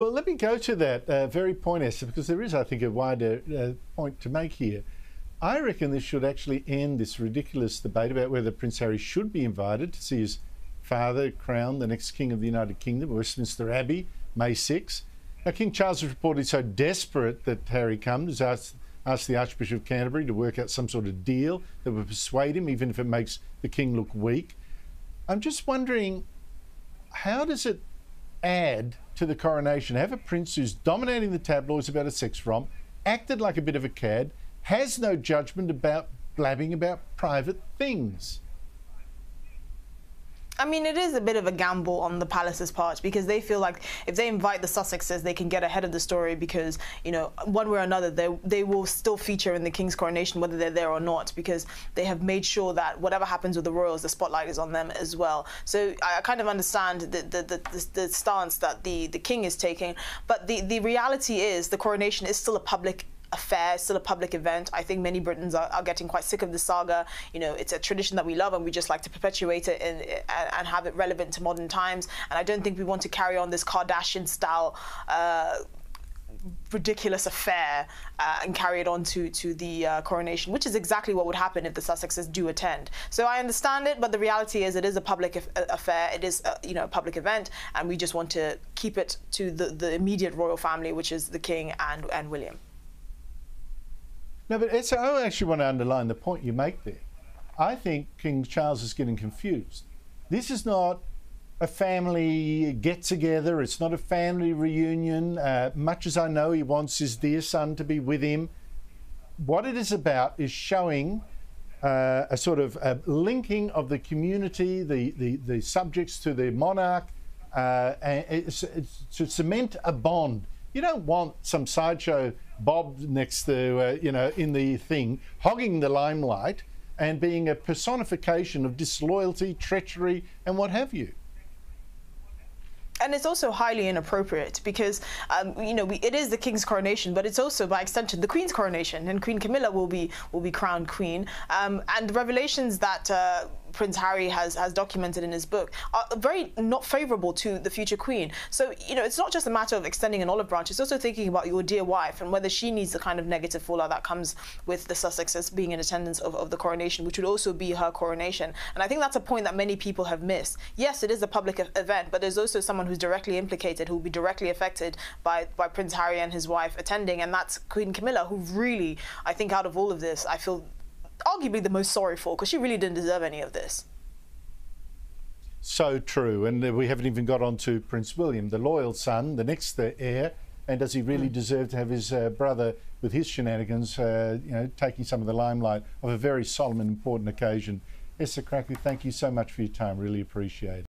Well, let me go to that very point, Esther, because there is, I think, a wider point to make here. I reckon this should actually end this ridiculous debate about whether Prince Harry should be invited to see his father crowned the next King of the United Kingdom, Westminster Abbey, May 6. Now, King Charles is reportedly so desperate that Harry comes, asked the Archbishop of Canterbury to work out some sort of deal that would persuade him, even if it makes the King look weak. I'm just wondering, how does it add to the coronation? Have a prince who's dominating the tabloids about a sex romp, acted like a bit of a cad, has no judgment about blabbing about private things. I mean, it is a bit of a gamble on the palace's part, because they feel like if they invite the Sussexes, they can get ahead of the story because, you know, one way or another, they will still feature in the King's coronation, whether they're there or not, because they have made sure that whatever happens with the royals, the spotlight is on them as well. So I kind of understand the stance that the King is taking, but the reality is the coronation is still a public affair, still a public event. I think many Britons are getting quite sick of the saga. You know, it's a tradition that we love and we just like to perpetuate it and have it relevant to modern times. And I don't think we want to carry on this Kardashian-style ridiculous affair and carry it on to the coronation, which is exactly what would happen if the Sussexes do attend. So I understand it, but the reality is it is a public affair. It is you know, a public event, and we just want to keep it to the immediate royal family, which is the King and William. No, but Esther, I actually want to underline the point you make there. I think King Charles is getting confused. This is not a family get-together. It's not a family reunion. Much as I know he wants his dear son to be with him, what it is about is showing a sort of a linking of the community, the subjects to the monarch, and it's to cement a bond. You don't want some sideshow Bob next to, you know, in the thing, hogging the limelight and being a personification of disloyalty, treachery, and what have you. And it's also highly inappropriate because, you know, it is the King's coronation, but it's also, by extension, the Queen's coronation, and Queen Camilla will be crowned Queen. And the revelations that Prince Harry has documented in his book are very not favourable to the future Queen. So, you know, it's not just a matter of extending an olive branch, it's also thinking about your dear wife and whether she needs the kind of negative fallout that comes with the Sussexes being in attendance of the coronation, which would also be her coronation. And I think that's a point that many people have missed. Yes, it is a public event, but there's also someone who's directly implicated, who will be directly affected by Prince Harry and his wife attending, and that's Queen Camilla, who really, I think out of all of this, I feel arguably the most sorry for, because she really didn't deserve any of this. So true. And we haven't even got on to Prince William, the loyal son, the next heir. And does he really deserve to have his brother with his shenanigans, you know, taking some of the limelight of a very solemn and important occasion? Esther Krakue, thank you so much for your time. Really appreciate it.